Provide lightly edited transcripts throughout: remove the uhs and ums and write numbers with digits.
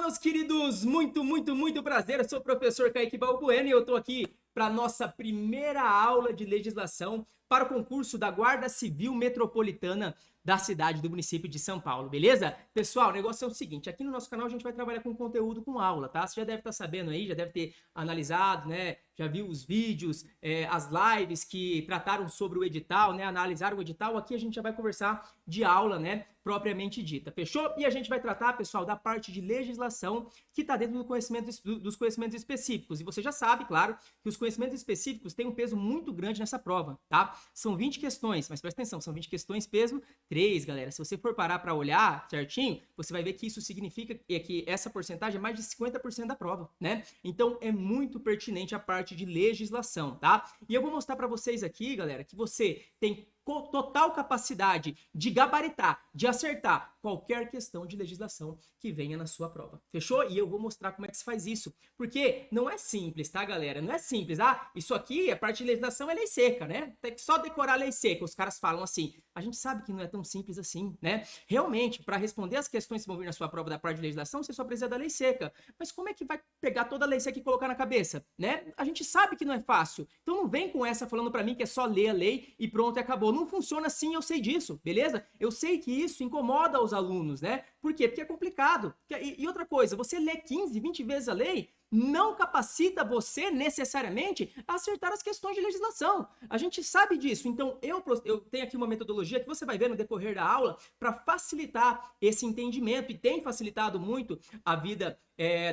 meus queridos, muito prazer. Eu sou o professor Kaique Balbuena e eu estou aqui para a nossa primeira aula de legislação para o concurso da Guarda Civil Metropolitana da cidade do município de São Paulo, beleza? Pessoal, o negócio é o seguinte, aqui no nosso canal a gente vai trabalhar com conteúdo com aula, tá? Você já deve estar sabendo aí, já deve ter analisado, né? Já viu os vídeos, as lives que trataram sobre o edital, né? Analisaram o edital. Aqui a gente já vai conversar de aula, né? Propriamente dita, fechou? E a gente vai tratar, pessoal, da parte de legislação que está dentro dos conhecimentos específicos. E você já sabe, claro, que os conhecimentos específicos têm um peso muito grande nessa prova, tá? São 20 questões, mas presta atenção, são 20 questões peso 3, galera. Se você for parar para olhar certinho, você vai ver que isso significa que essa porcentagem é mais de 50% da prova, né? Então é muito pertinente a parte de legislação, tá? E eu vou mostrar para vocês aqui, galera, que você tem total capacidade de gabaritar, de acertar qualquer questão de legislação que venha na sua prova. Fechou? E eu vou mostrar como é que se faz isso. Porque não é simples, tá, galera? Não é simples. Ah, isso aqui, a parte de legislação é lei seca, né? Tem que só decorar a lei seca. Os caras falam assim. A gente sabe que não é tão simples assim, né? Realmente, para responder as questões que vão vir na sua prova da parte de legislação, você só precisa da lei seca. Mas como é que vai pegar toda a lei seca e colocar na cabeça, né? A gente sabe que não é fácil. Então não vem com essa falando para mim que é só ler a lei e pronto, e acabou. Não funciona assim, eu sei disso, beleza? Eu sei que isso incomoda os alunos, né? Por quê? Porque é complicado. E outra coisa, você lê 15, 20 vezes a lei, não capacita você necessariamente a acertar as questões de legislação. A gente sabe disso. Então, eu tenho aqui uma metodologia que você vai ver no decorrer da aula para facilitar esse entendimento e tem facilitado muito a vida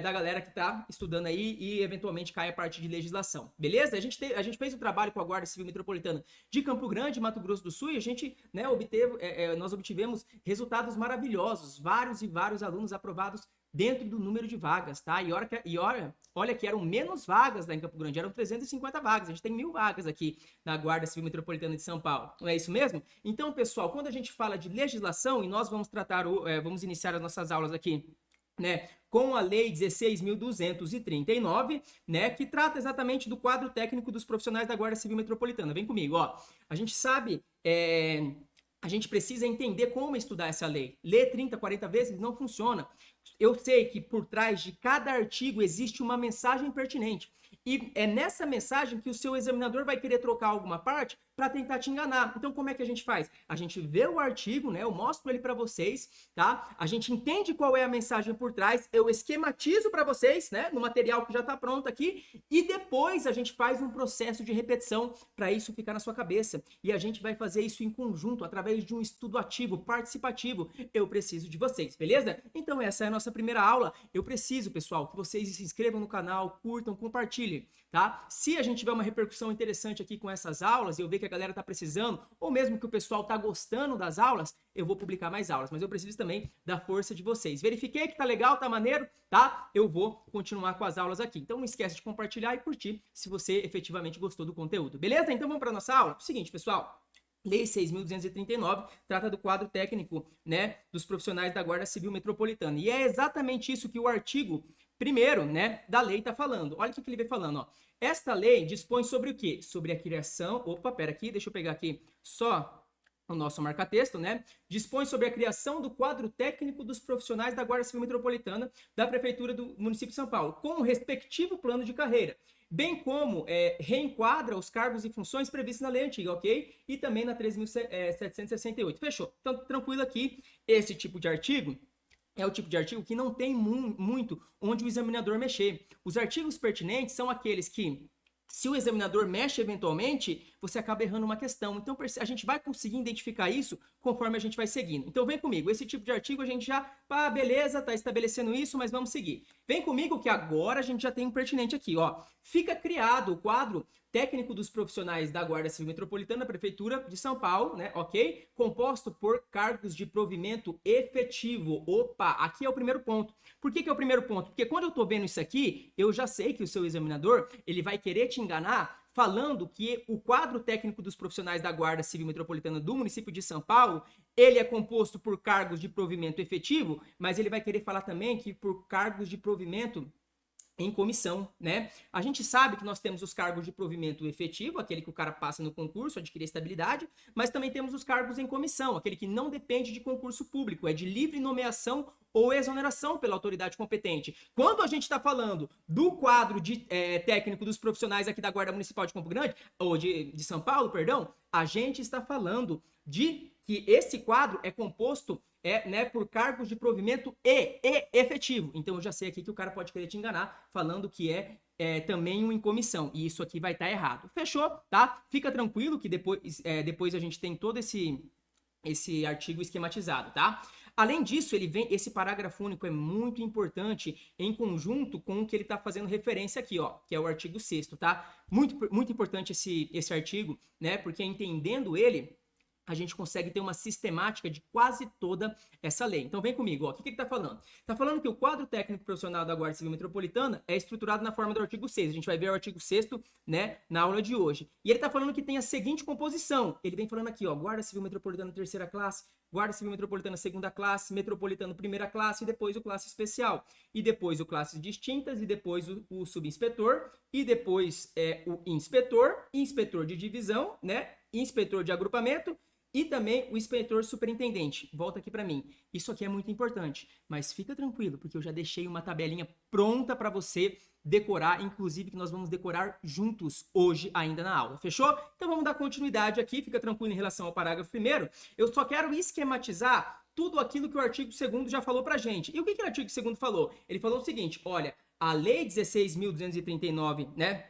da galera que está estudando aí e eventualmente cai a parte de legislação. Beleza? A gente fez um trabalho com a Guarda Civil Metropolitana de Campo Grande, Mato Grosso do Sul, e a gente, né, nós obtivemos resultados maravilhosos. Vários e vários alunos aprovados dentro do número de vagas, tá? Olha que eram menos vagas lá em Campo Grande, eram 350 vagas. A gente tem 1.000 vagas aqui na Guarda Civil Metropolitana de São Paulo. Não é isso mesmo? Então, pessoal, quando a gente fala de legislação, e nós vamos vamos iniciar as nossas aulas aqui, né, com a Lei 16.239, né, que trata exatamente do quadro técnico dos profissionais da Guarda Civil Metropolitana. Vem comigo, ó. A gente sabe... A gente precisa entender como estudar essa lei. Ler 30, 40 vezes não funciona. Eu sei que por trás de cada artigo existe uma mensagem pertinente. E é nessa mensagem que o seu examinador vai querer trocar alguma parte para tentar te enganar. Então, como é que a gente faz? A gente vê o artigo, né? Eu mostro ele para vocês, tá? A gente entende qual é a mensagem por trás, eu esquematizo para vocês, né? No material que já está pronto aqui, e depois a gente faz um processo de repetição para isso ficar na sua cabeça. E a gente vai fazer isso em conjunto, através de um estudo ativo, participativo. Eu preciso de vocês, beleza? Então, essa é a nossa primeira aula. Eu preciso, pessoal, que vocês se inscrevam no canal, curtam, compartilhem, tá? Se a gente tiver uma repercussão interessante aqui com essas aulas, e eu ver que a galera tá precisando, ou mesmo que o pessoal tá gostando das aulas, eu vou publicar mais aulas, mas eu preciso também da força de vocês. Verifiquei que tá legal, tá maneiro, tá? Eu vou continuar com as aulas aqui. Então não esquece de compartilhar e curtir se você efetivamente gostou do conteúdo, beleza? Então vamos para nossa aula? Seguinte, pessoal, Lei 6.239 trata do quadro técnico, né, dos profissionais da Guarda Civil Metropolitana. E é exatamente isso que o artigo 1º, né, da lei está falando. Olha o que ele vem falando, ó. Esta lei dispõe sobre o quê? Sobre a criação... Opa, pera aqui, deixa eu pegar aqui só o nosso marca-texto, né? Dispõe sobre a criação do quadro técnico dos profissionais da Guarda Civil Metropolitana da Prefeitura do município de São Paulo, com o respectivo plano de carreira, bem como reenquadra os cargos e funções previstos na lei antiga, ok? E também na 13.768. Fechou? Então, tranquilo aqui, esse tipo de artigo é o tipo de artigo que não tem muito onde o examinador mexer. Os artigos pertinentes são aqueles que, se o examinador mexe eventualmente, você acaba errando uma questão. Então, a gente vai conseguir identificar isso conforme a gente vai seguindo. Então, vem comigo. Esse tipo de artigo a gente já... Pá, beleza, tá estabelecendo isso, mas vamos seguir. Vem comigo que agora a gente já tem um pertinente aqui, ó. Fica criado o quadro técnico dos profissionais da Guarda Civil Metropolitana da Prefeitura de São Paulo, né, ok? Composto por cargos de provimento efetivo. Opa, aqui é o primeiro ponto. Por que é o primeiro ponto? Porque quando eu tô vendo isso aqui, eu já sei que o seu examinador, ele vai querer te enganar falando que o quadro técnico dos profissionais da Guarda Civil Metropolitana do município de São Paulo, ele é composto por cargos de provimento efetivo, mas ele vai querer falar também que por cargos de provimento em comissão, né? A gente sabe que nós temos os cargos de provimento efetivo, aquele que o cara passa no concurso, adquire estabilidade, mas também temos os cargos em comissão, aquele que não depende de concurso público, é de livre nomeação ou exoneração pela autoridade competente. Quando a gente está falando do quadro técnico dos profissionais aqui da Guarda Municipal de Campo Grande, ou de São Paulo, perdão, a gente está falando de que esse quadro é composto né, por cargos de provimento e efetivo. Então eu já sei aqui que o cara pode querer te enganar falando que também um em comissão. E isso aqui vai estar errado. Fechou, tá? Fica tranquilo que depois a gente tem todo esse artigo esquematizado, tá? Além disso, esse parágrafo único é muito importante em conjunto com o que ele está fazendo referência aqui, ó, que é o artigo 6º, tá? Muito, muito importante esse artigo, né? Porque entendendo ele, a gente consegue ter uma sistemática de quase toda essa lei. Então vem comigo, ó. O que ele está falando? Está falando que o quadro técnico profissional da Guarda Civil Metropolitana é estruturado na forma do artigo 6º. A gente vai ver o artigo 6º, né, na aula de hoje. E ele está falando que tem a seguinte composição. Ele vem falando aqui, ó, Guarda Civil Metropolitana terceira classe, Guarda Civil Metropolitana segunda classe, Metropolitano primeira classe, e depois o classe especial. E depois o classes distintas, e depois o subinspetor, e depois o inspetor de divisão, né, inspetor de agrupamento, e também o inspetor superintendente. Volta aqui para mim. Isso aqui é muito importante, mas fica tranquilo, porque eu já deixei uma tabelinha pronta para você decorar, inclusive que nós vamos decorar juntos hoje ainda na aula. Fechou? Então vamos dar continuidade aqui, fica tranquilo em relação ao parágrafo 1º. Eu só quero esquematizar tudo aquilo que o artigo 2º já falou pra gente. E o que o artigo 2º falou? Ele falou o seguinte, olha, a lei 16.239, né,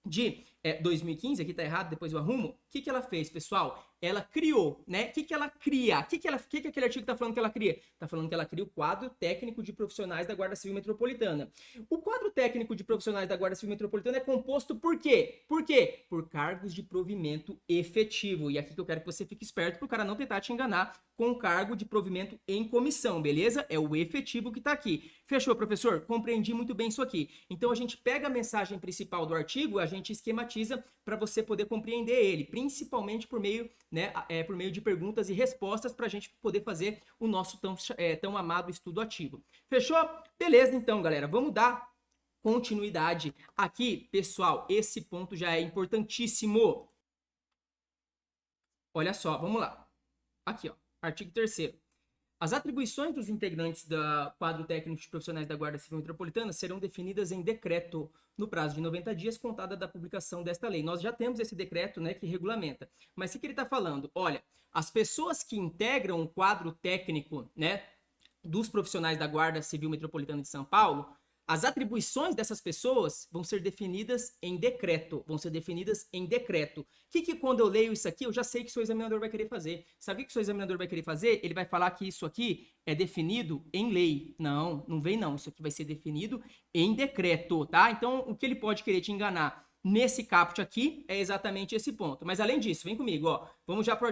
de 2015, aqui tá errado, depois eu arrumo. O que ela fez, pessoal? Ela criou, né? O que ela cria? O que aquele artigo tá falando que ela cria? Tá falando que ela cria o quadro técnico de profissionais da Guarda Civil Metropolitana. O quadro técnico de profissionais da Guarda Civil Metropolitana é composto por quê? Por quê? Por cargos de provimento efetivo. E aqui que eu quero que você fique esperto para o cara não tentar te enganar com o cargo de provimento em comissão, beleza? É o efetivo que tá aqui. Fechou, professor? Compreendi muito bem isso aqui. Então a gente pega a mensagem principal do artigo, a gente esquematiza para você poder compreender ele, principalmente por meio, né, por meio de perguntas e respostas para a gente poder fazer o nosso tão amado estudo ativo. Fechou? Beleza, então, galera. Vamos dar continuidade aqui, pessoal. Esse ponto já é importantíssimo. Olha só, vamos lá. Aqui, ó, artigo 3º. As atribuições dos integrantes do quadro técnico de profissionais da Guarda Civil Metropolitana serão definidas em decreto no prazo de 90 dias, contada da publicação desta lei. Nós já temos esse decreto, né, que regulamenta. Mas o que ele está falando? Olha, as pessoas que integram o quadro técnico, né, dos profissionais da Guarda Civil Metropolitana de São Paulo, as atribuições dessas pessoas vão ser definidas em decreto. Que quando eu leio isso aqui, eu já sei que o seu examinador vai querer fazer. Sabe o que o seu examinador vai querer fazer? Ele vai falar que isso aqui é definido em lei. Não, não vem não. Isso aqui vai ser definido em decreto, tá? Então, o que ele pode querer te enganar nesse caput aqui é exatamente esse ponto. Mas além disso, vem comigo, ó. Vamos já para o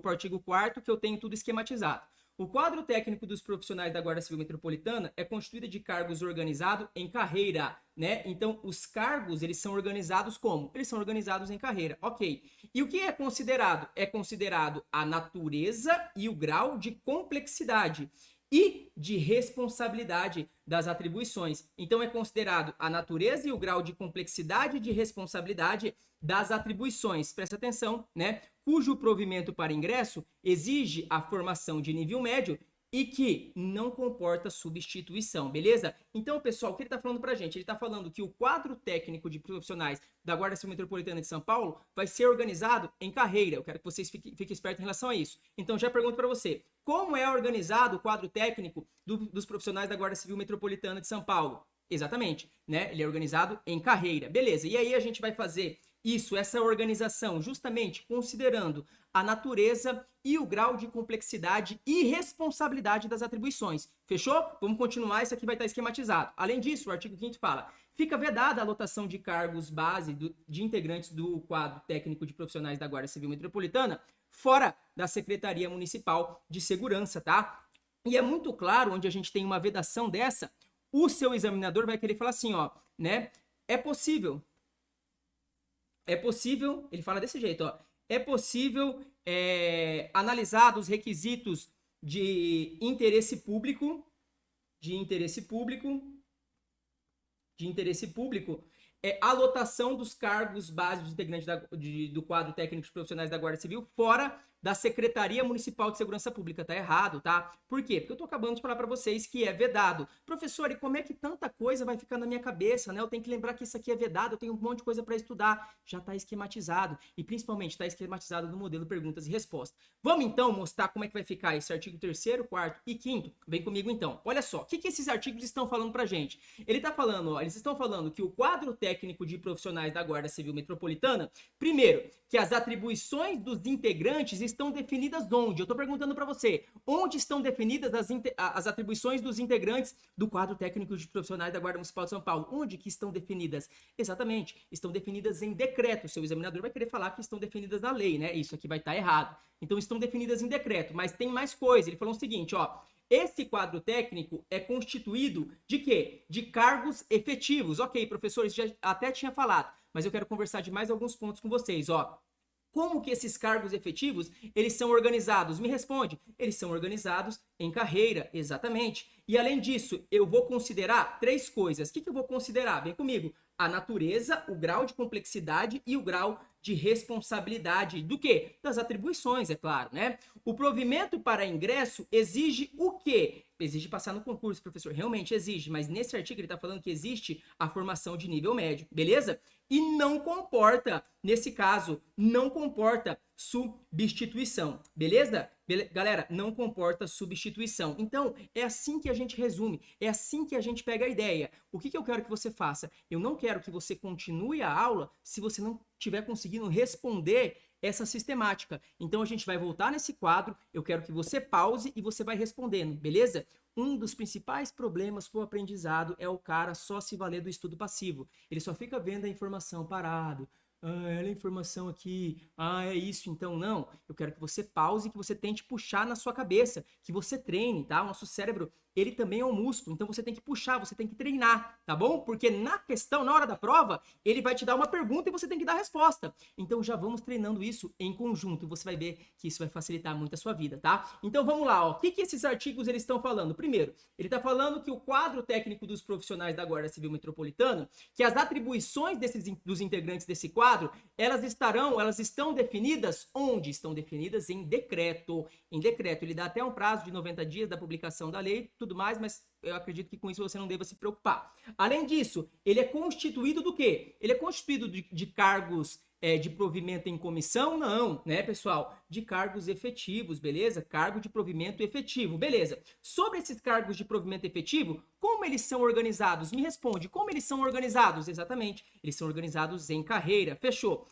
artigo 4º, que eu tenho tudo esquematizado. O quadro técnico dos profissionais da Guarda Civil Metropolitana é constituído de cargos organizados em carreira, né? Então, os cargos, eles são organizados como? Eles são organizados em carreira, ok. E o que é considerado? É considerado a natureza e o grau de complexidade e de responsabilidade das atribuições. Então, é considerado a natureza e o grau de complexidade e de responsabilidade das atribuições. Presta atenção, né? Cujo provimento para ingresso exige a formação de nível médio e que não comporta substituição, beleza? Então, pessoal, o que ele está falando para a gente? Ele está falando que o quadro técnico de profissionais da Guarda Civil Metropolitana de São Paulo vai ser organizado em carreira. Eu quero que vocês fiquem espertos em relação a isso. Então, já pergunto para você, como é organizado o quadro técnico dos profissionais da Guarda Civil Metropolitana de São Paulo? Exatamente, né? Ele é organizado em carreira. Beleza, e aí a gente vai fazer essa organização, justamente considerando a natureza e o grau de complexidade e responsabilidade das atribuições. Fechou? Vamos continuar, isso aqui vai estar esquematizado. Além disso, o artigo 5º fala: fica vedada a lotação de cargos base de integrantes do quadro técnico de profissionais da Guarda Civil Metropolitana fora da Secretaria Municipal de Segurança, tá? E é muito claro, onde a gente tem uma vedação dessa, o seu examinador vai querer falar assim, ó, né? É possível, ele fala desse jeito, ó, é possível analisar os requisitos de interesse público, de interesse público é a lotação dos cargos básicos de integrante do quadro técnico de profissionais da Guarda Civil fora da Secretaria Municipal de Segurança Pública. Tá errado, tá? Por quê? Porque eu tô acabando de falar para vocês que é vedado. Professor, e como é que tanta coisa vai ficar na minha cabeça, né? Eu tenho que lembrar que isso aqui é vedado, eu tenho um monte de coisa para estudar. Já tá esquematizado. E principalmente tá esquematizado no modelo perguntas e respostas. Vamos então mostrar como é que vai ficar esse artigo 3º, 4º e 5º? Vem comigo então. Olha só, o que esses artigos estão falando pra gente? Ele tá falando, ó, eles estão falando que o quadro técnico de profissionais da Guarda Civil Metropolitana, primeiro, que as atribuições dos integrantes estão definidas onde? Eu tô perguntando para você, onde estão definidas as atribuições dos integrantes do quadro técnico de profissionais da Guarda Municipal de São Paulo? Onde que estão definidas? Exatamente, estão definidas em decreto. O seu examinador vai querer falar que estão definidas na lei, né? Isso aqui vai estar errado. Então estão definidas em decreto, mas tem mais coisa. Ele falou o seguinte, ó, esse quadro técnico é constituído de quê? De cargos efetivos. Ok, professores, já até tinha falado, mas eu quero conversar de mais alguns pontos com vocês, ó. Como que esses cargos efetivos, eles são organizados? Me responde. Eles são organizados em carreira, exatamente. E além disso, eu vou considerar 3 coisas. O que eu vou considerar? Vem comigo. A natureza, o grau de complexidade e o grau de responsabilidade do quê? Das atribuições, é claro, né? O provimento para ingresso exige o quê? Exige passar no concurso, professor. Realmente exige, mas nesse artigo ele está falando que existe a formação de nível médio, beleza? E não comporta, nesse caso, não comporta substituição, beleza? Galera, não comporta substituição. Então, é assim que a gente resume, é assim que a gente pega a ideia. O que eu quero que você faça? Eu não quero que você continue a aula se você não estiver conseguindo responder essa sistemática. Então, a gente vai voltar nesse quadro, eu quero que você pause e você vai respondendo, beleza? Um dos principais problemas para o aprendizado é o cara só se valer do estudo passivo. Ele só fica vendo a informação parado. Ah, olha a informação aqui. Ah, é isso, então não. Eu quero que você pause, que você tente puxar na sua cabeça, que você treine, tá? O nosso cérebro, ele também é um músculo, então você tem que puxar, você tem que treinar, tá bom? Porque na questão, na hora da prova, ele vai te dar uma pergunta e você tem que dar a resposta. Então já vamos treinando isso em conjunto e você vai ver que isso vai facilitar muito a sua vida, tá? Então vamos lá, ó. O que esses artigos eles estão falando? Primeiro, ele está falando que o quadro técnico dos profissionais da Guarda Civil Metropolitana, que as atribuições dos integrantes desse quadro, elas estão definidas onde? Estão definidas em decreto. Em decreto, ele dá até um prazo de 90 dias da publicação da lei, tudo mais, mas eu acredito que com isso você não deva se preocupar. Além disso, ele é constituído do quê? Ele é constituído de cargos de provimento em comissão? Não, né, pessoal? De cargos efetivos, beleza? Cargo de provimento efetivo, beleza. Sobre esses cargos de provimento efetivo, como eles são organizados? Me responde, como eles são organizados? Exatamente, eles são organizados em carreira, fechou.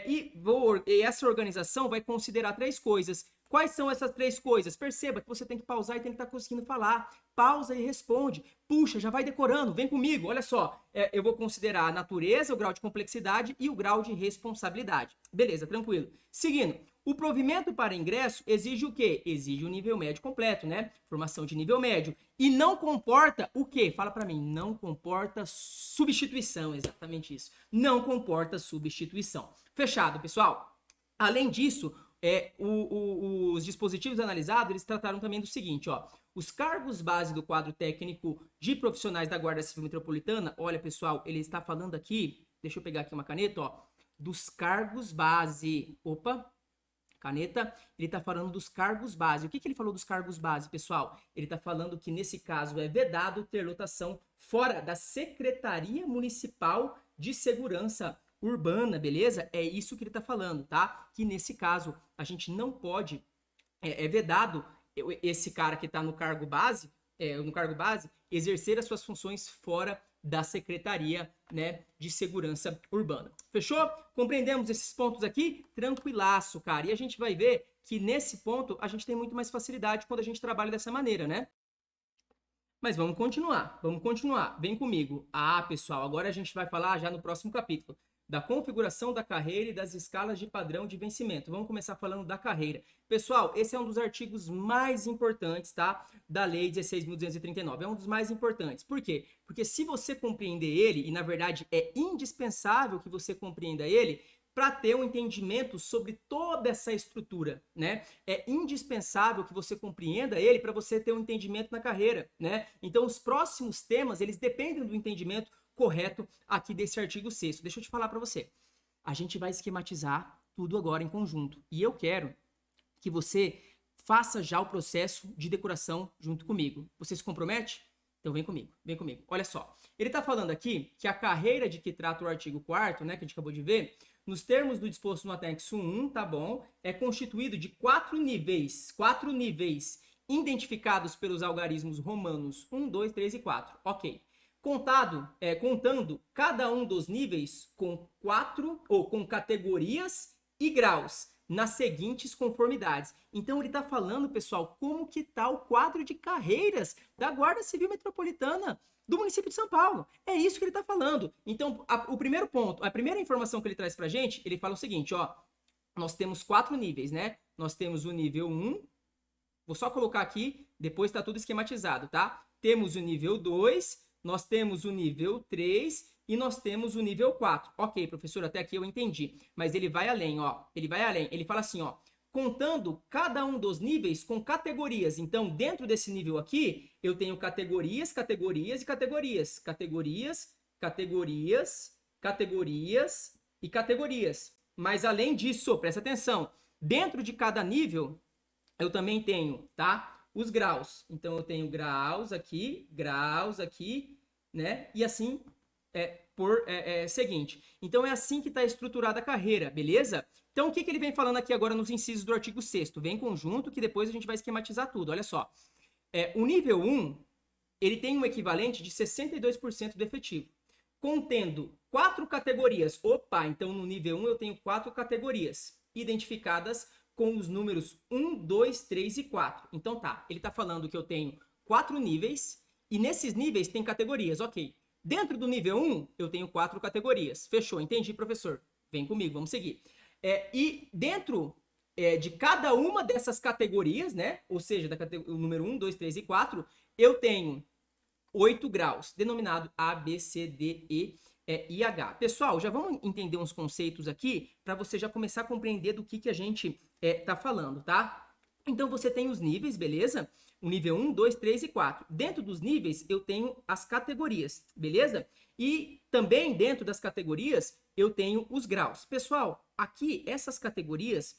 E essa organização vai considerar 3 coisas. Quais são essas 3 coisas? Perceba que você tem que pausar e tem que estar conseguindo falar. Pausa e responde. Puxa, já vai decorando, vem comigo. Olha só, eu vou considerar a natureza, o grau de complexidade e o grau de responsabilidade. Beleza, tranquilo. Seguindo, o provimento para ingresso exige o quê? Exige o nível médio completo, né? Formação de nível médio. E não comporta o quê? Fala para mim. Não comporta substituição, exatamente isso. Não comporta substituição. Fechado, pessoal. Além disso, os dispositivos analisados, eles trataram também do seguinte, ó. Os cargos base do quadro técnico de profissionais da Guarda Civil Metropolitana, olha, pessoal, ele está falando aqui, deixa eu pegar aqui uma caneta, ó, dos cargos base. Opa, caneta, ele está falando dos cargos base. O que ele falou dos cargos base, pessoal? Ele está falando que, nesse caso, é vedado ter lotação fora da Secretaria Municipal de Segurança Urbana, beleza? É isso que ele está falando, tá? Que, nesse caso, a gente não pode, é vedado esse cara que está no cargo base, exercer as suas funções fora da Secretaria, né, de Segurança Urbana. Fechou? Compreendemos esses pontos aqui? Tranquilaço, cara. E a gente vai ver que nesse ponto a gente tem muito mais facilidade quando a gente trabalha dessa maneira, né? Mas vamos continuar. Vem comigo. Ah, pessoal, agora a gente vai falar já no próximo capítulo da configuração da carreira e das escalas de padrão de vencimento. Vamos começar falando da carreira. Pessoal, esse é um dos artigos mais importantes, tá? Da Lei 16.239. É um dos mais importantes. Por quê? Porque se você compreender ele, e na verdade é indispensável que você compreenda ele, para ter um entendimento sobre toda essa estrutura, né? É indispensável que você compreenda ele para você ter um entendimento na carreira, né? Então, os próximos temas, eles dependem do entendimento correto aqui desse artigo 6º. Deixa eu te falar para você. A gente vai esquematizar tudo agora em conjunto. E eu quero que você faça já o processo de decoração junto comigo. Você se compromete? Então vem comigo, vem comigo. Olha só, ele está falando aqui que a carreira de que trata o artigo 4º, né, que a gente acabou de ver, nos termos do disposto no anexo 1, tá bom, é constituído de 4 níveis identificados pelos algarismos romanos 1, 2, 3 e 4. Ok. Contando cada um dos níveis com categorias e graus nas seguintes conformidades. Então ele está falando, pessoal, como que está o quadro de carreiras da Guarda Civil Metropolitana do município de São Paulo. É isso que ele está falando. Então, o primeiro ponto, a primeira informação que ele traz para a gente, ele fala o seguinte, ó, nós temos 4 níveis, né? Nós temos o nível 1, vou só colocar aqui, depois está tudo esquematizado, tá? Temos o nível 2, nós temos o nível 3 e nós temos o nível 4. Ok, professor, até aqui eu entendi. Mas ele vai além, ó. Ele vai além. Ele fala assim, ó. Contando cada um dos níveis com categorias. Então, dentro desse nível aqui, eu tenho categorias, categorias e categorias. Categorias, categorias, categorias e categorias. Mas além disso, presta atenção. Dentro de cada nível, eu também tenho, tá? Os graus. Então, eu tenho graus aqui, né? E assim seguinte. Então, é assim que está estruturada a carreira, beleza? Então, o que ele vem falando aqui agora nos incisos do artigo 6º? Vem em conjunto que depois a gente vai esquematizar tudo. Olha só. O nível 1, ele tem um equivalente de 62% do efetivo, contendo 4 categorias. Opa, então no nível 1 eu tenho 4 categorias, identificadas com os números 1, 2, 3 e 4. Então tá, ele está falando que eu tenho 4 níveis, e nesses níveis tem categorias, ok. Dentro do nível 1, eu tenho 4 categorias. Fechou, entendi, professor. Vem comigo, vamos seguir. E dentro de cada uma dessas categorias, né? Ou seja, o número 1, 2, 3 e 4, eu tenho 8 graus, denominado A, B, C, D, E e H. Pessoal, já vamos entender uns conceitos aqui para você já começar a compreender do que a gente tá falando, tá? Então, você tem os níveis, beleza? O nível 1, 2, 3 e 4. Dentro dos níveis, eu tenho as categorias, beleza? E também dentro das categorias, eu tenho os graus. Pessoal, aqui, essas categorias,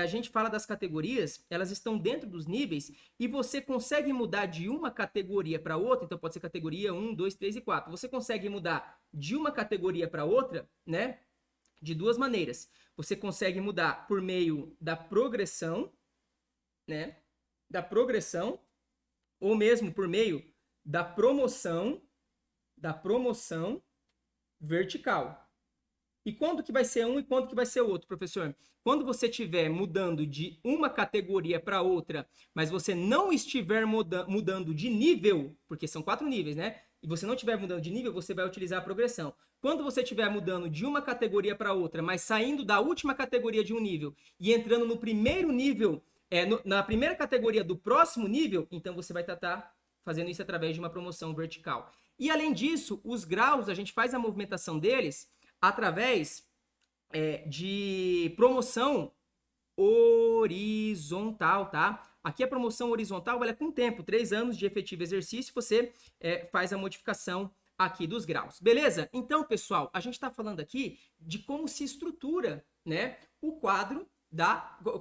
a gente fala das categorias, elas estão dentro dos níveis e você consegue mudar de uma categoria para outra, então pode ser categoria 1, 2, 3 e 4. Você consegue mudar de uma categoria para outra, né? De duas maneiras. Você consegue mudar por meio da progressão, né? Da progressão, ou mesmo por meio da promoção vertical. E quando que vai ser um e quando que vai ser outro, professor? Quando você estiver mudando de uma categoria para outra, mas você não estiver mudando de nível, porque são 4 níveis, né? E você não estiver mudando de nível, você vai utilizar a progressão. Quando você estiver mudando de uma categoria para outra, mas saindo da última categoria de um nível e entrando no primeiro nível, na primeira categoria do próximo nível, então você vai estar fazendo isso através de uma promoção vertical. E além disso, os graus, a gente faz a movimentação deles através de promoção horizontal, tá? Aqui a promoção horizontal ela é com tempo, 3 anos de efetivo exercício, você faz a modificação aqui dos graus, beleza? Então, pessoal, a gente está falando aqui de como se estrutura, né, o quadro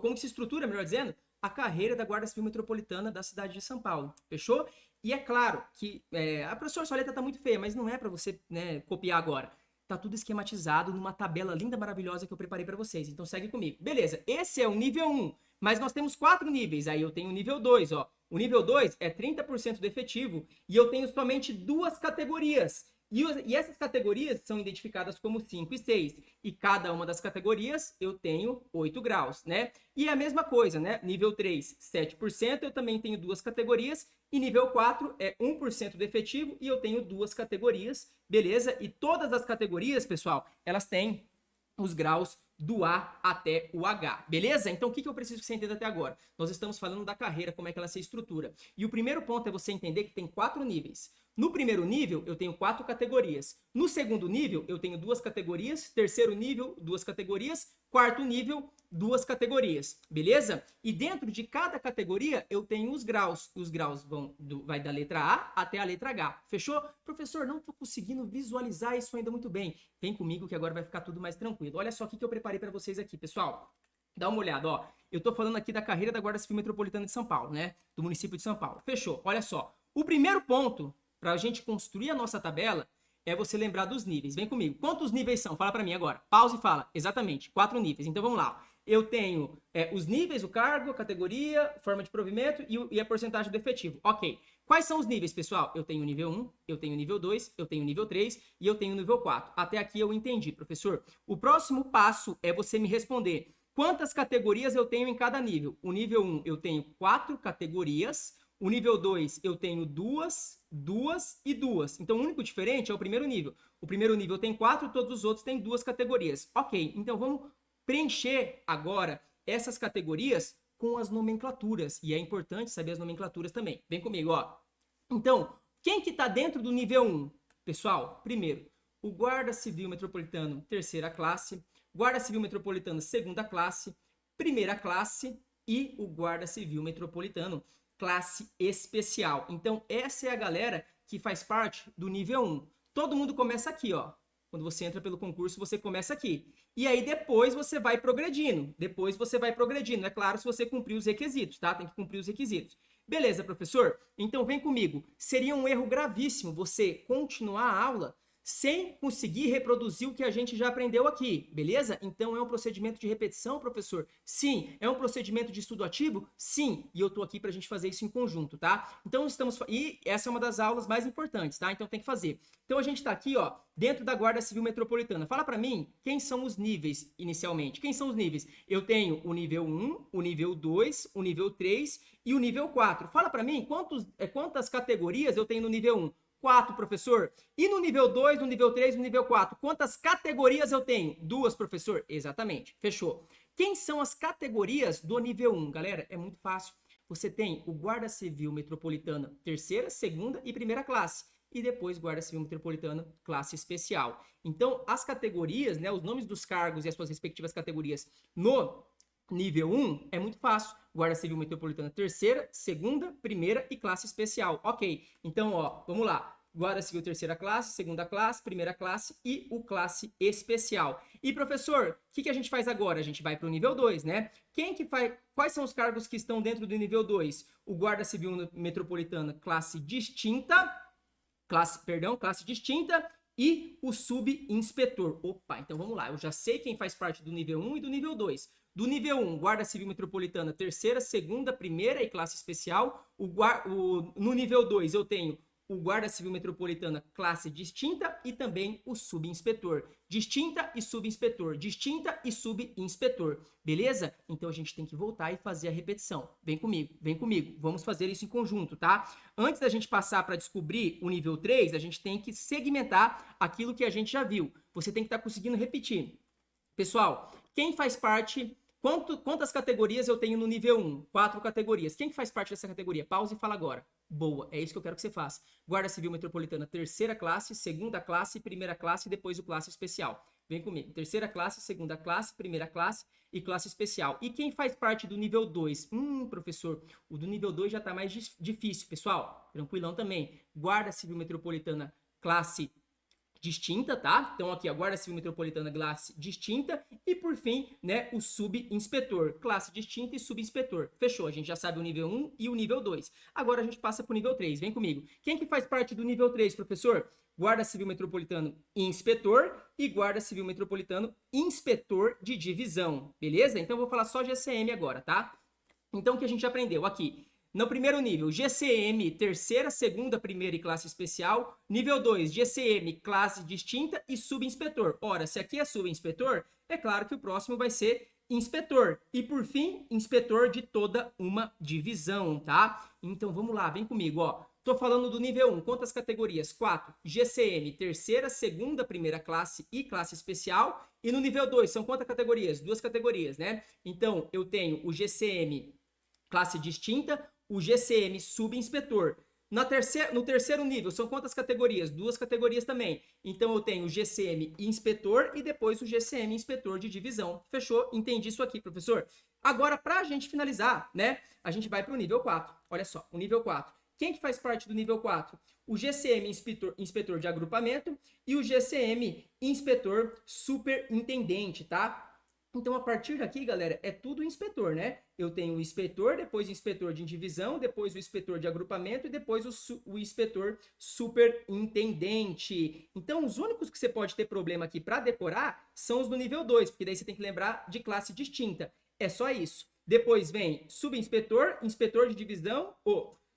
como se estrutura, melhor dizendo, a carreira da Guarda Civil Metropolitana da cidade de São Paulo, fechou? E é claro que a professora, sua letra tá muito feia, mas não é para você, né, copiar agora. Tá tudo esquematizado numa tabela linda, maravilhosa que eu preparei para vocês. Então segue comigo. Beleza, esse é o nível 1, mas nós temos 4 níveis. Aí eu tenho o nível 2, ó. O nível 2 é 30% do efetivo e eu tenho somente 2 categorias. E essas categorias são identificadas como 5 e 6. E cada uma das categorias eu tenho 8 graus, né? E é a mesma coisa, né? Nível 3, 7%, eu também tenho 2 categorias. E nível 4 é 1% do efetivo e eu tenho 2 categorias, beleza? E todas as categorias, pessoal, elas têm os graus do A até o H, beleza? Então, o que eu preciso que você entenda até agora? Nós estamos falando da carreira, como é que ela se estrutura. E o primeiro ponto é você entender que tem 4 níveis. No primeiro nível, eu tenho 4 categorias. No segundo nível, eu tenho 2 categorias. Terceiro nível, 2 categorias. Quarto nível, 2 categorias, beleza? E dentro de cada categoria, eu tenho os graus. Os graus vai da letra A até a letra H. Fechou? Professor, não estou conseguindo visualizar isso ainda muito bem. Vem comigo que agora vai ficar tudo mais tranquilo. Olha só o que eu preparei para vocês aqui, pessoal. Dá uma olhada, ó. Eu tô falando aqui da carreira da Guarda Civil Metropolitana de São Paulo, né? Do município de São Paulo. Fechou. Olha só. O primeiro ponto para a gente construir a nossa tabela é você lembrar dos níveis. Vem comigo. Quantos níveis são? Fala para mim agora. Pausa e fala. Exatamente. 4 níveis. Então vamos lá. Eu tenho os níveis, o cargo, a categoria, forma de provimento e a porcentagem do efetivo. Ok. Quais são os níveis, pessoal? Eu tenho nível 1, eu tenho nível 2, eu tenho nível 3 e eu tenho nível 4. Até aqui eu entendi, professor. O próximo passo é você me responder quantas categorias eu tenho em cada nível. O nível 1 eu tenho 4 categorias. O nível 2 eu tenho 2 e 2. Então o único diferente é o primeiro nível. O primeiro nível tem 4, todos os outros têm 2 categorias. Ok, então vamos preencher agora essas categorias com as nomenclaturas. E é importante saber as nomenclaturas também. Vem comigo, ó. Então, quem que está dentro do nível 1? Pessoal, primeiro, o Guarda Civil Metropolitano, terceira classe. Guarda Civil Metropolitano, segunda classe. Primeira classe. E o Guarda Civil Metropolitano, classe especial. Então, essa é a galera que faz parte do nível 1. Todo mundo começa aqui, ó. Quando você entra pelo concurso, você começa aqui. E aí, depois você vai progredindo. É claro, se você cumprir os requisitos, tá? Tem que cumprir os requisitos. Beleza, professor? Então, vem comigo. Seria um erro gravíssimo você continuar a aula sem conseguir reproduzir o que a gente já aprendeu aqui, beleza? Então é um procedimento de repetição, professor? Sim. É um procedimento de estudo ativo? Sim. E eu tô aqui pra gente fazer isso em conjunto, tá? Então e essa é uma das aulas mais importantes, tá? Então tem que fazer. Então a gente tá aqui, ó, dentro da Guarda Civil Metropolitana. Fala pra mim quem são os níveis inicialmente. Quem são os níveis? Eu tenho o nível 1, o nível 2, o nível 3 e o nível 4. Fala pra mim quantas categorias eu tenho no nível 1. 4, professor. E no nível 2, no nível 3, no nível 4, quantas categorias eu tenho? 2, professor. Exatamente. Fechou. Quem são as categorias do nível 1? Galera, é muito fácil. Você tem o Guarda Civil Metropolitana, terceira, segunda e primeira classe. E depois Guarda Civil Metropolitana, classe especial. Então, as categorias, né, os nomes dos cargos e as suas respectivas categorias no nível 1 é muito fácil. Guarda Civil Metropolitana, terceira, segunda, primeira e classe especial. Ok, então, ó, vamos lá. Guarda Civil, terceira classe, segunda classe, primeira classe e o classe especial. E, professor, o que a gente faz agora? A gente vai para o nível 2, né? Quais são os cargos que estão dentro do nível 2? O Guarda Civil Metropolitana, classe distinta, classe distinta e o subinspetor. Opa, então vamos lá. Eu já sei quem faz parte do nível 1 e do nível 2. Do nível 1, Guarda Civil Metropolitana, terceira, segunda, primeira e classe especial. No nível 2, eu tenho o Guarda Civil Metropolitana, classe distinta e também o subinspetor. Distinta e subinspetor. Distinta e subinspetor. Beleza? Então a gente tem que voltar e fazer a repetição. Vem comigo, vem comigo. Vamos fazer isso em conjunto, tá? Antes da gente passar para descobrir o nível 3, a gente tem que segmentar aquilo que a gente já viu. Você tem que estar conseguindo repetir. Pessoal, quem faz parte... Quantas categorias eu tenho no nível 1? 4 categorias. Quem que faz parte dessa categoria? Pausa e fala agora. Boa, é isso que eu quero que você faça. Guarda Civil Metropolitana, terceira classe, segunda classe, primeira classe e depois o classe especial. Vem comigo. Terceira classe, segunda classe, primeira classe e classe especial. E quem faz parte do nível 2? Professor, o do nível 2 já está mais difícil, pessoal. Tranquilão também. Guarda Civil Metropolitana, classe distinta, tá? Então aqui a Guarda Civil Metropolitana, classe distinta e por fim, né, o subinspetor, classe distinta e subinspetor. Fechou, a gente já sabe o nível 1 e o nível 2. Agora a gente passa para o nível 3, vem comigo. Quem que faz parte do nível 3, professor? Guarda Civil Metropolitano, inspetor e Guarda Civil Metropolitano, inspetor de divisão, beleza? Então eu vou falar só GCM agora, tá? Então o que a gente aprendeu aqui? No primeiro nível, GCM, terceira, segunda, primeira e classe especial. Nível 2, GCM, classe distinta e subinspetor. Ora, se aqui é subinspetor, é claro que o próximo vai ser inspetor. E por fim, inspetor de toda uma divisão, tá? Então vamos lá, vem comigo, ó. Tô falando do nível 1. Quantas categorias? 4. GCM, terceira, segunda, primeira classe e classe especial. E no nível 2, são quantas categorias? 2 categorias, né? Então, eu tenho o GCM, classe distinta, o GCM, subinspetor. No terceiro nível, são quantas categorias? 2 categorias também. Então, eu tenho o GCM inspetor e depois o GCM inspetor de divisão. Fechou? Entendi isso aqui, professor. Agora, para a gente finalizar, né? A gente vai para o nível 4. Olha só, o nível 4. Quem que faz parte do nível 4? O GCM inspetor de agrupamento e o GCM inspetor superintendente, tá? Então, a partir daqui, galera, é tudo inspetor, né? Eu tenho o inspetor, depois o inspetor de divisão, depois o inspetor de agrupamento e depois o inspetor superintendente. Então, os únicos que você pode ter problema aqui para decorar são os do nível 2, porque daí você tem que lembrar de classe distinta. É só isso. Depois vem subinspetor, inspetor de divisão,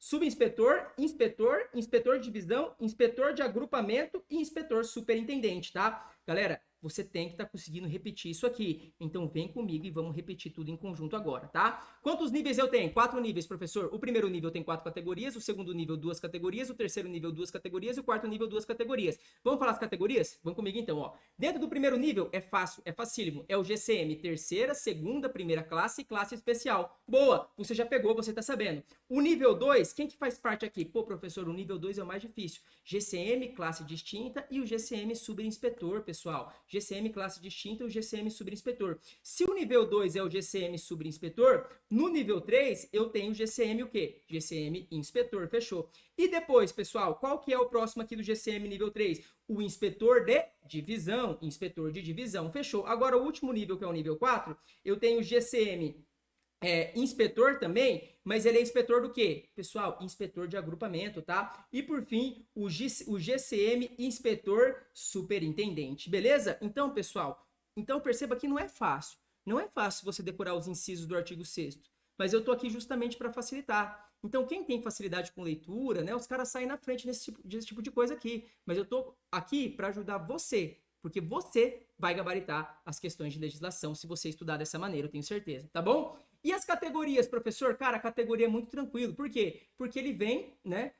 subinspetor, inspetor de divisão, inspetor de agrupamento e inspetor superintendente, tá? Galera, você tem que estar conseguindo repetir isso aqui. Então, vem comigo e vamos repetir tudo em conjunto agora, tá? Quantos níveis eu tenho? 4 níveis, professor. O primeiro nível tem 4 categorias, o segundo nível 2 categorias, o terceiro nível 2 categorias e o quarto nível 2 categorias. Vamos falar as categorias? Vamos comigo então, ó. Dentro do primeiro nível é fácil, é facílimo. É o GCM, terceira, segunda, primeira classe e classe especial. Boa, você já pegou, você tá sabendo. O nível 2, quem que faz parte aqui? Pô, professor, o nível 2 é o mais difícil. GCM, classe distinta e o GCM subinspetor, pessoal. GCM classe distinta e o GCM subinspetor. Se o nível 2 é o GCM subinspetor, no nível 3 eu tenho o GCM o quê? GCM inspetor, fechou. E depois, pessoal, qual que é o próximo aqui do GCM nível 3? O inspetor de divisão, fechou. Agora, o último nível, que é o nível 4, eu tenho o GCM inspetor também, mas ele é inspetor do quê? Pessoal, inspetor de agrupamento, tá? E por fim, o GCM inspetor superintendente, beleza? Então, pessoal, perceba que não é fácil. Não é fácil você decorar os incisos do artigo 6º, mas eu tô aqui justamente para facilitar. Então, quem tem facilidade com leitura, né, os caras saem na frente desse tipo de coisa aqui. Mas eu tô aqui para ajudar você, porque você vai gabaritar as questões de legislação se você estudar dessa maneira, eu tenho certeza, tá bom? E as categorias, professor? Cara, a categoria é muito tranquilo. Por quê? Porque ele vem, né?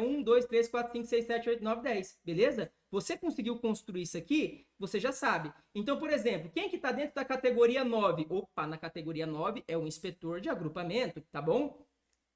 1, 2, 3, 4, 5, 6, 7, 8, 9, 10. Beleza? Você conseguiu construir isso aqui, você já sabe. Então, por exemplo, quem que tá dentro da categoria 9? Opa, na categoria 9 é o inspetor de agrupamento, tá bom?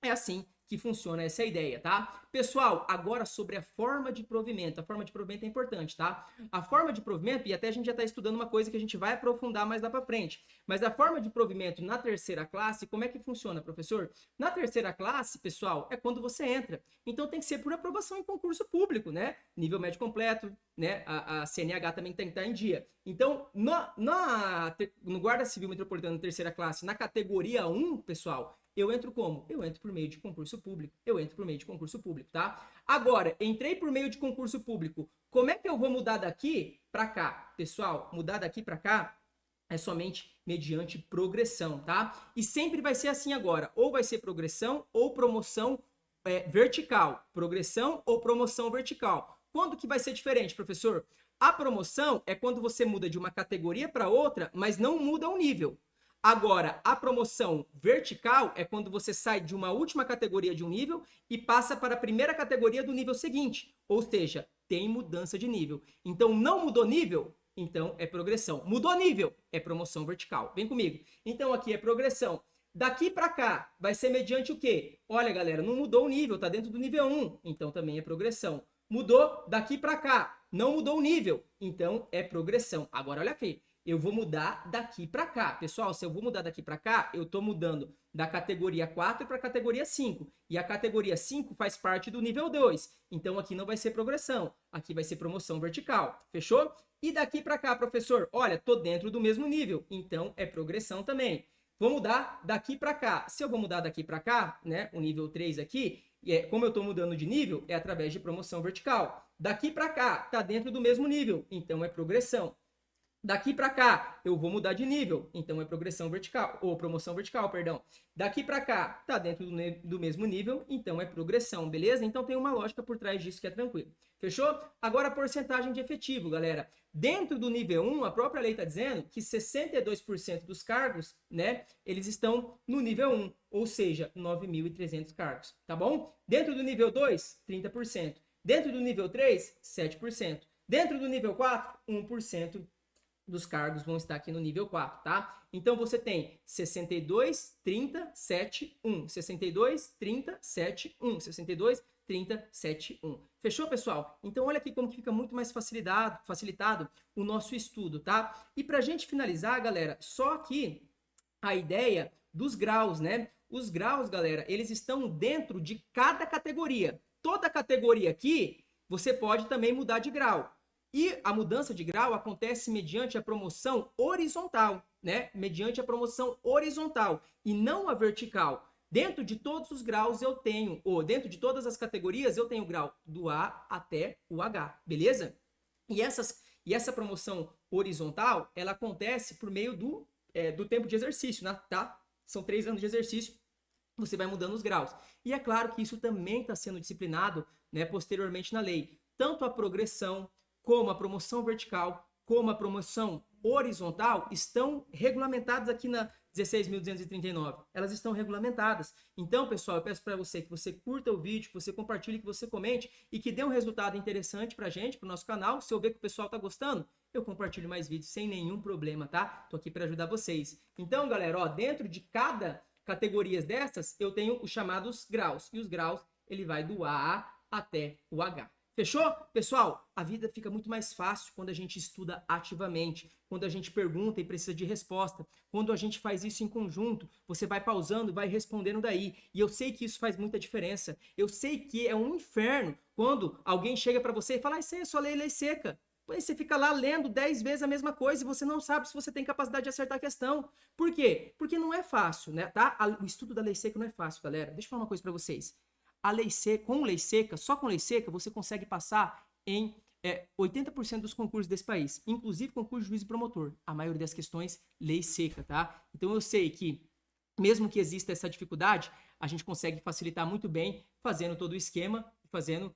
É assim que funciona essa ideia, tá? Pessoal, agora sobre a forma de provimento. A forma de provimento é importante, tá? A forma de provimento, e até a gente já está estudando uma coisa que a gente vai aprofundar mais lá para frente, mas a forma de provimento na terceira classe, como é que funciona, professor? Na terceira classe, pessoal, é quando você entra. Então tem que ser por aprovação em concurso público, né? Nível médio completo, né? A CNH também tem que estar em dia. Então, no Guarda Civil Metropolitano terceira classe, na categoria 1, pessoal, eu entro como? Eu entro por meio de concurso público. Tá? Agora, entrei por meio de concurso público. Como é que eu vou mudar daqui para cá? Pessoal, mudar daqui para cá é somente mediante progressão, tá? E sempre vai ser assim agora. Ou vai ser progressão ou promoção vertical. Progressão ou promoção vertical. Quando que vai ser diferente, professor? A promoção é quando você muda de uma categoria para outra, mas não muda o nível. Agora, a promoção vertical é quando você sai de uma última categoria de um nível e passa para a primeira categoria do nível seguinte. Ou seja, tem mudança de nível. Então, não mudou nível? Então, é progressão. Mudou nível? É promoção vertical. Vem comigo. Então, aqui é progressão. Daqui para cá, vai ser mediante o quê? Olha, galera, não mudou o nível, tá dentro do nível 1. Então, também é progressão. Mudou daqui para cá. Não mudou o nível. Então, é progressão. Agora, olha aqui. Eu vou mudar daqui para cá. Pessoal, se eu vou mudar daqui para cá, eu estou mudando da categoria 4 para a categoria 5. E a categoria 5 faz parte do nível 2. Então, aqui não vai ser progressão. Aqui vai ser promoção vertical. Fechou? E daqui para cá, professor? Olha, estou dentro do mesmo nível. Então, é progressão também. Vou mudar daqui para cá. Se eu vou mudar daqui para cá, né, o nível 3 aqui, como eu estou mudando de nível, é através de promoção vertical. Daqui para cá, está dentro do mesmo nível. Então, é progressão. Daqui para cá, eu vou mudar de nível, então é progressão vertical, ou promoção vertical, perdão. Daqui para cá, tá dentro do mesmo nível, então é progressão, beleza? Então tem uma lógica por trás disso que é tranquilo. Fechou? Agora a porcentagem de efetivo, galera. Dentro do nível 1, a própria lei está dizendo que 62% dos cargos, né, eles estão no nível 1, ou seja, 9.300 cargos, tá bom? Dentro do nível 2, 30%. Dentro do nível 3, 7%. Dentro do nível 4, 1% dos cargos vão estar aqui no nível 4, tá? Então você tem 62, 30, 7, 1. 62, 30, 7, 1. 62, 30, 7, 1. Fechou, pessoal? Então olha aqui como que fica muito mais facilitado o nosso estudo, tá? E pra gente finalizar, galera, só aqui a ideia dos graus, né? Os graus, galera, eles estão dentro de cada categoria. Toda categoria aqui, você pode também mudar de grau. E a mudança de grau acontece mediante a promoção horizontal, né? Mediante a promoção horizontal e não a vertical. Dentro de todos os graus eu tenho, ou dentro de todas as categorias eu tenho o grau do A até o H, beleza? E essa promoção horizontal, ela acontece por meio do tempo de exercício, né? Tá? São 3 anos de exercício, você vai mudando os graus. E é claro que isso também está sendo disciplinado, né, posteriormente na lei. Tanto a progressão, como a promoção vertical, como a promoção horizontal, estão regulamentadas aqui na 16.239. Elas estão regulamentadas. Então, pessoal, eu peço para você que você curta o vídeo, que você compartilhe, que você comente e que dê um resultado interessante para a gente, para o nosso canal. Se eu ver que o pessoal está gostando, eu compartilho mais vídeos sem nenhum problema, tá? Tô aqui para ajudar vocês. Então, galera, ó, dentro de cada categorias dessas, eu tenho os chamados graus. E os graus, ele vai do A até o H. Fechou? Pessoal, a vida fica muito mais fácil quando a gente estuda ativamente, quando a gente pergunta e precisa de resposta, quando a gente faz isso em conjunto, você vai pausando, vai respondendo daí. E eu sei que isso faz muita diferença. Eu sei que é um inferno quando alguém chega para você e fala, isso aí é só lei seca. Aí você fica lá lendo 10 vezes a mesma coisa e você não sabe se você tem capacidade de acertar a questão. Por quê? Porque não é fácil, né? Tá? O estudo da lei seca não é fácil, galera. Deixa eu falar uma coisa para vocês. A lei seca, com lei seca, só com lei seca, você consegue passar em 80% dos concursos desse país, inclusive concurso de juiz e promotor. A maioria das questões, lei seca, tá? Então eu sei que, mesmo que exista essa dificuldade, a gente consegue facilitar muito bem fazendo todo o esquema, fazendo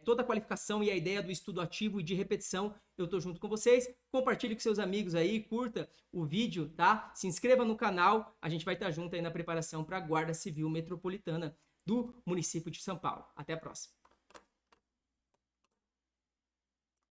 toda a qualificação e a ideia do estudo ativo e de repetição. Eu tô junto com vocês. Compartilhe com seus amigos aí, curta o vídeo, tá? Se inscreva no canal, a gente vai estar junto aí na preparação para a Guarda Civil Metropolitana do município de São Paulo. Até a próxima.